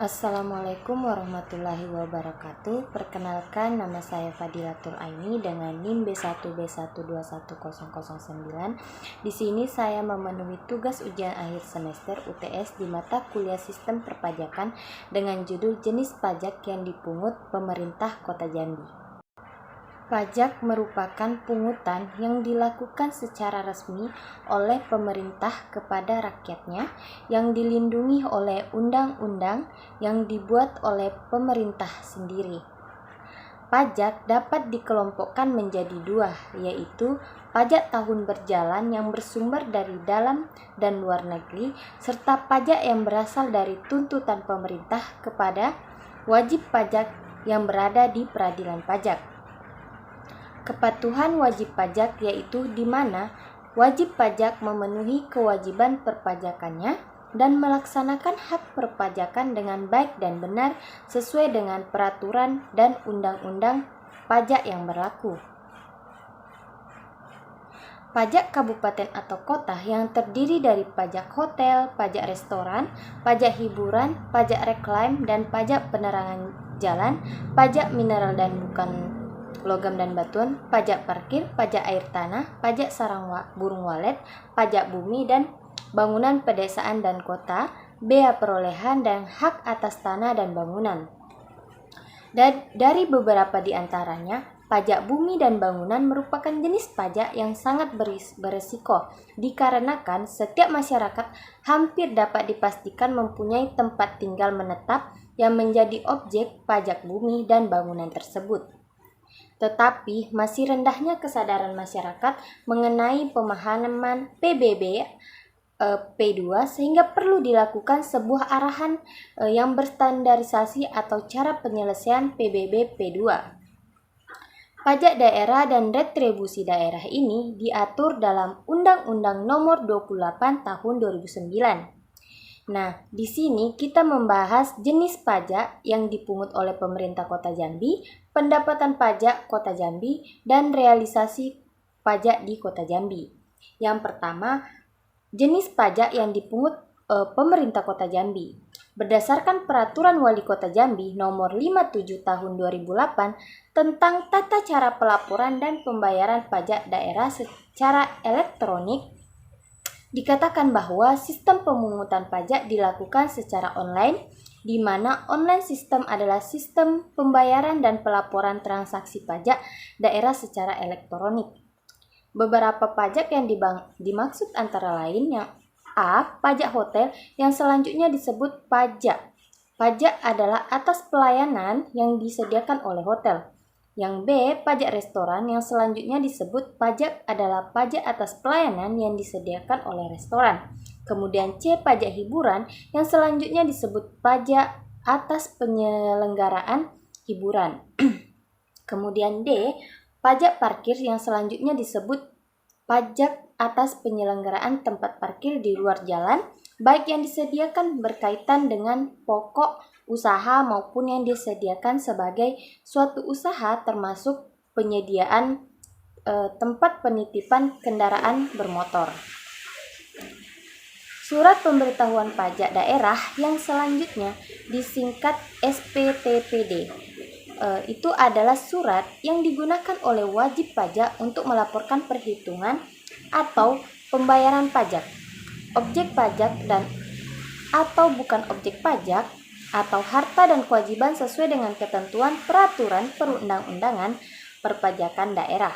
Assalamualaikum warahmatullahi wabarakatuh. Perkenalkan, nama saya Fadilatul Aini dengan NIM B1B1210009. Di sini saya memenuhi tugas ujian akhir semester UTS di mata kuliah Sistem Perpajakan dengan judul Jenis Pajak yang Dipungut Pemerintah Kota Jambi. Pajak merupakan pungutan yang dilakukan secara resmi oleh pemerintah kepada rakyatnya yang dilindungi oleh undang-undang yang dibuat oleh pemerintah sendiri. Pajak dapat dikelompokkan menjadi dua, yaitu pajak tahun berjalan yang bersumber dari dalam dan luar negeri, serta pajak yang berasal dari tuntutan pemerintah kepada wajib pajak yang berada di peradilan pajak. Kepatuhan wajib pajak yaitu di mana wajib pajak memenuhi kewajiban perpajakannya dan melaksanakan hak perpajakan dengan baik dan benar sesuai dengan peraturan dan undang-undang pajak yang berlaku. Pajak kabupaten atau kota yang terdiri dari pajak hotel, pajak restoran, pajak hiburan, pajak reklaim, dan pajak penerangan jalan, pajak mineral dan bukan logam dan batuan, pajak parkir, pajak air tanah, pajak sarang burung walet, pajak bumi dan bangunan pedesaan dan kota, bea perolehan dan hak atas tanah dan bangunan. Dan dari beberapa di antaranya, pajak bumi dan bangunan merupakan jenis pajak yang sangat berisiko dikarenakan setiap masyarakat hampir dapat dipastikan mempunyai tempat tinggal menetap yang menjadi objek pajak bumi dan bangunan tersebut. Tetapi masih rendahnya kesadaran masyarakat mengenai pemahaman PBB P2 sehingga perlu dilakukan sebuah arahan yang berstandarisasi atau cara penyelesaian PBB P2. Pajak daerah dan retribusi daerah ini diatur dalam Undang-Undang Nomor 28 Tahun 2009. Nah, di sini kita membahas jenis pajak yang dipungut oleh pemerintah Kota Jambi, pendapatan pajak Kota Jambi, dan realisasi pajak di Kota Jambi. Yang pertama, jenis pajak yang dipungut pemerintah Kota Jambi. Berdasarkan Peraturan Wali Kota Jambi Nomor 57 Tahun 2008 tentang tata cara pelaporan dan pembayaran pajak daerah secara elektronik, dikatakan bahwa sistem pemungutan pajak dilakukan secara online, di mana online sistem adalah sistem pembayaran dan pelaporan transaksi pajak daerah secara elektronik. Beberapa pajak yang dimaksud antara lain yang A. Pajak hotel yang selanjutnya disebut pajak. Pajak adalah atas pelayanan yang disediakan oleh hotel. Yang B. Pajak restoran yang selanjutnya disebut pajak adalah pajak atas pelayanan yang disediakan oleh restoran. Kemudian C. Pajak hiburan yang selanjutnya disebut pajak atas penyelenggaraan hiburan. Kemudian D. Pajak parkir yang selanjutnya disebut pajak atas penyelenggaraan tempat parkir di luar jalan, baik yang disediakan berkaitan dengan pokok usaha maupun yang disediakan sebagai suatu usaha termasuk penyediaan tempat penitipan kendaraan bermotor. Surat pemberitahuan pajak daerah yang selanjutnya disingkat SPTPD. Itu adalah surat yang digunakan oleh wajib pajak untuk melaporkan perhitungan atau pembayaran pajak, objek pajak dan atau bukan objek pajak, atau harta dan kewajiban sesuai dengan ketentuan peraturan perundang-undangan perpajakan daerah.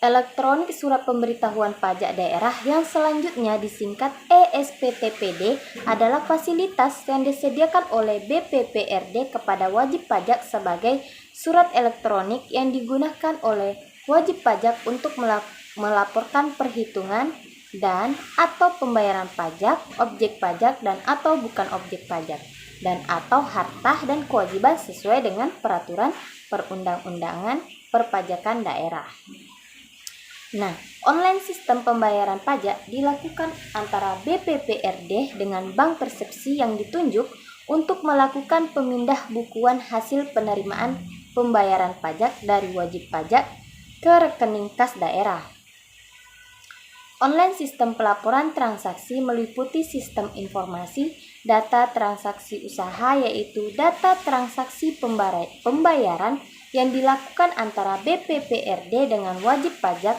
Elektronik surat pemberitahuan pajak daerah yang selanjutnya disingkat ESPTPD adalah fasilitas yang disediakan oleh BPPRD kepada wajib pajak sebagai surat elektronik yang digunakan oleh wajib pajak untuk melaporkan perhitungan dan atau pembayaran pajak, objek pajak dan atau bukan objek pajak, dan atau harta dan kewajiban sesuai dengan peraturan perundang-undangan perpajakan daerah. Nah, online sistem pembayaran pajak dilakukan antara BPPRD dengan bank persepsi yang ditunjuk untuk melakukan pemindah bukuan hasil penerimaan pembayaran pajak dari wajib pajak ke rekening kas daerah. Online sistem pelaporan transaksi meliputi sistem informasi data transaksi usaha, yaitu data transaksi pembayaran yang dilakukan antara BPPRD dengan wajib pajak.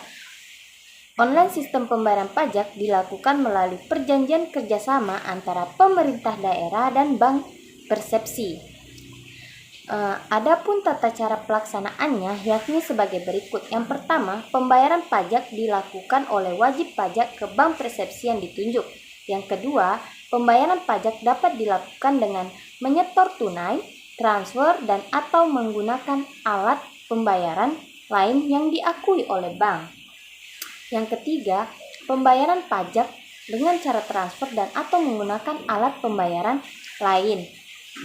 Online sistem pembayaran pajak dilakukan melalui perjanjian kerjasama antara pemerintah daerah dan bank persepsi. Adapun tata cara pelaksanaannya yakni sebagai berikut. Yang pertama, pembayaran pajak dilakukan oleh wajib pajak ke bank persepsi yang ditunjuk. Yang kedua, pembayaran pajak dapat dilakukan dengan menyetor tunai, transfer, dan atau menggunakan alat pembayaran lain yang diakui oleh bank. Yang ketiga, pembayaran pajak dengan cara transfer dan atau menggunakan alat pembayaran lain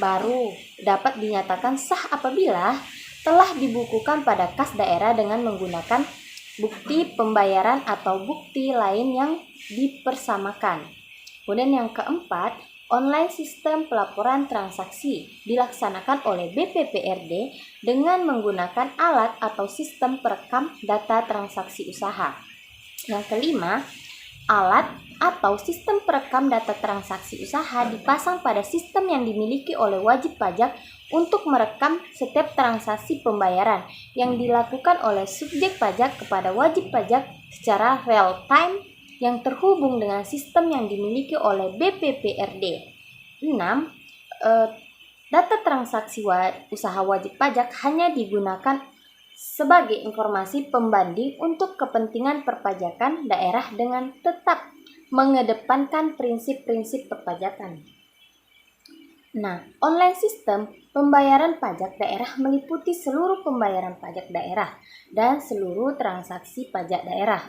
baru dapat dinyatakan sah apabila telah dibukukan pada kas daerah dengan menggunakan bukti pembayaran atau bukti lain yang dipersamakan. Kemudian yang keempat, online sistem pelaporan transaksi dilaksanakan oleh BPPRD dengan menggunakan alat atau sistem perekam data transaksi usaha. Yang kelima, alat atau sistem perekam data transaksi usaha dipasang pada sistem yang dimiliki oleh wajib pajak untuk merekam setiap transaksi pembayaran yang dilakukan oleh subjek pajak kepada wajib pajak secara real time yang terhubung dengan sistem yang dimiliki oleh BPPRD. 6. Data transaksi usaha wajib pajak hanya digunakan sebagai informasi pembanding untuk kepentingan perpajakan daerah dengan tetap mengedepankan prinsip-prinsip perpajakan. Nah, online sistem pembayaran pajak daerah meliputi seluruh pembayaran pajak daerah dan seluruh transaksi pajak daerah.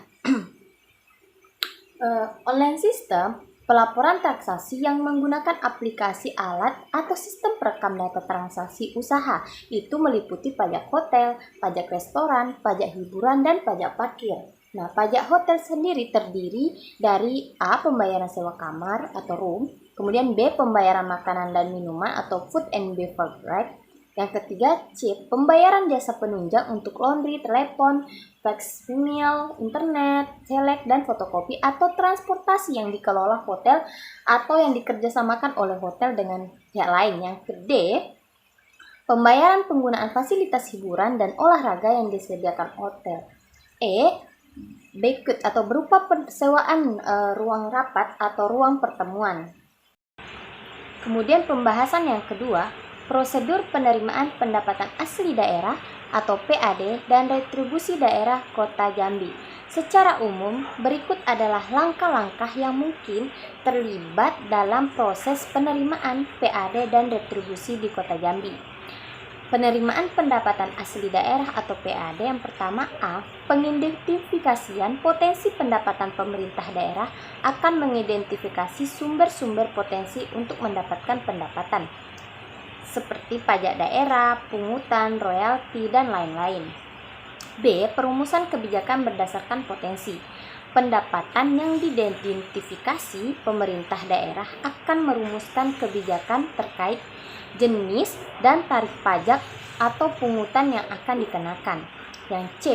Online sistem pelaporan transaksi yang menggunakan aplikasi alat atau sistem perekam data transaksi usaha itu meliputi pajak hotel, pajak restoran, pajak hiburan, dan pajak parkir. Nah, pajak hotel sendiri terdiri dari A. Pembayaran sewa kamar atau room, kemudian B. Pembayaran makanan dan minuman atau food and beverage. Yang ketiga, C. Pembayaran jasa penunjang untuk laundry, telepon, fax, email, internet, selek, dan fotokopi atau transportasi yang dikelola hotel atau yang dikerjasamakan oleh hotel dengan pihak lain. Yang D. Pembayaran penggunaan fasilitas hiburan dan olahraga yang disediakan hotel. E. Banquet atau berupa persewaan ruang rapat atau ruang pertemuan. Kemudian pembahasan yang kedua, prosedur penerimaan pendapatan asli daerah atau PAD dan retribusi daerah Kota Jambi. Secara umum, berikut adalah langkah-langkah yang mungkin terlibat dalam proses penerimaan PAD dan retribusi di Kota Jambi. Penerimaan pendapatan asli daerah atau PAD yang pertama A. Pengidentifikasian potensi pendapatan pemerintah daerah akan mengidentifikasi sumber-sumber potensi untuk mendapatkan pendapatan seperti pajak daerah, pungutan, royalti, dan lain-lain. B. Perumusan kebijakan berdasarkan potensi. Pendapatan yang diidentifikasi pemerintah daerah akan merumuskan kebijakan terkait jenis dan tarif pajak atau pungutan yang akan dikenakan. Yang C.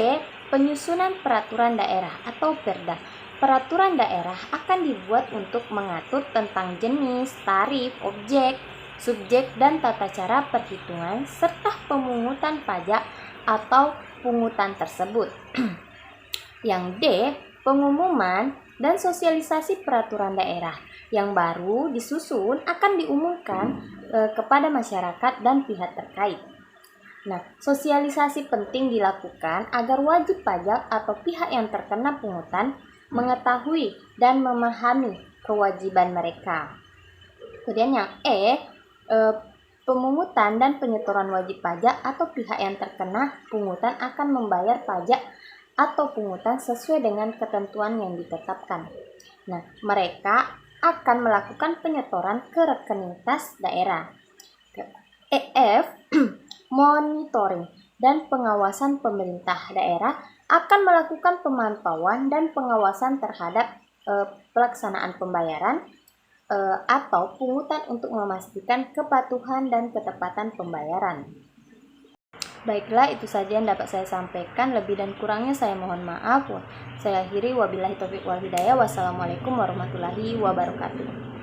Penyusunan peraturan daerah atau Perda. Peraturan daerah akan dibuat untuk mengatur tentang jenis, tarif, objek, subjek, dan tata cara perhitungan serta pemungutan pajak atau pungutan tersebut. Yang D. Pengumuman dan sosialisasi peraturan daerah yang baru disusun akan diumumkan kepada masyarakat dan pihak terkait. Nah, sosialisasi penting dilakukan agar wajib pajak atau pihak yang terkena pungutan mengetahui dan memahami kewajiban mereka. Kemudian yang E. Pemungutan dan penyetoran wajib pajak atau pihak yang terkena pungutan akan membayar pajak atau pungutan sesuai dengan ketentuan yang ditetapkan. Nah, mereka akan melakukan penyetoran ke rekening kas daerah. F. Monitoring dan pengawasan pemerintah daerah akan melakukan pemantauan dan pengawasan terhadap pelaksanaan pembayaran atau pungutan untuk memastikan kepatuhan dan ketepatan pembayaran. Baiklah, itu saja yang dapat saya sampaikan. Lebih dan kurangnya saya mohon maaf. Saya akhiri, wabillahi taufiq wal hidayah. Wassalamualaikum warahmatullahi wabarakatuh.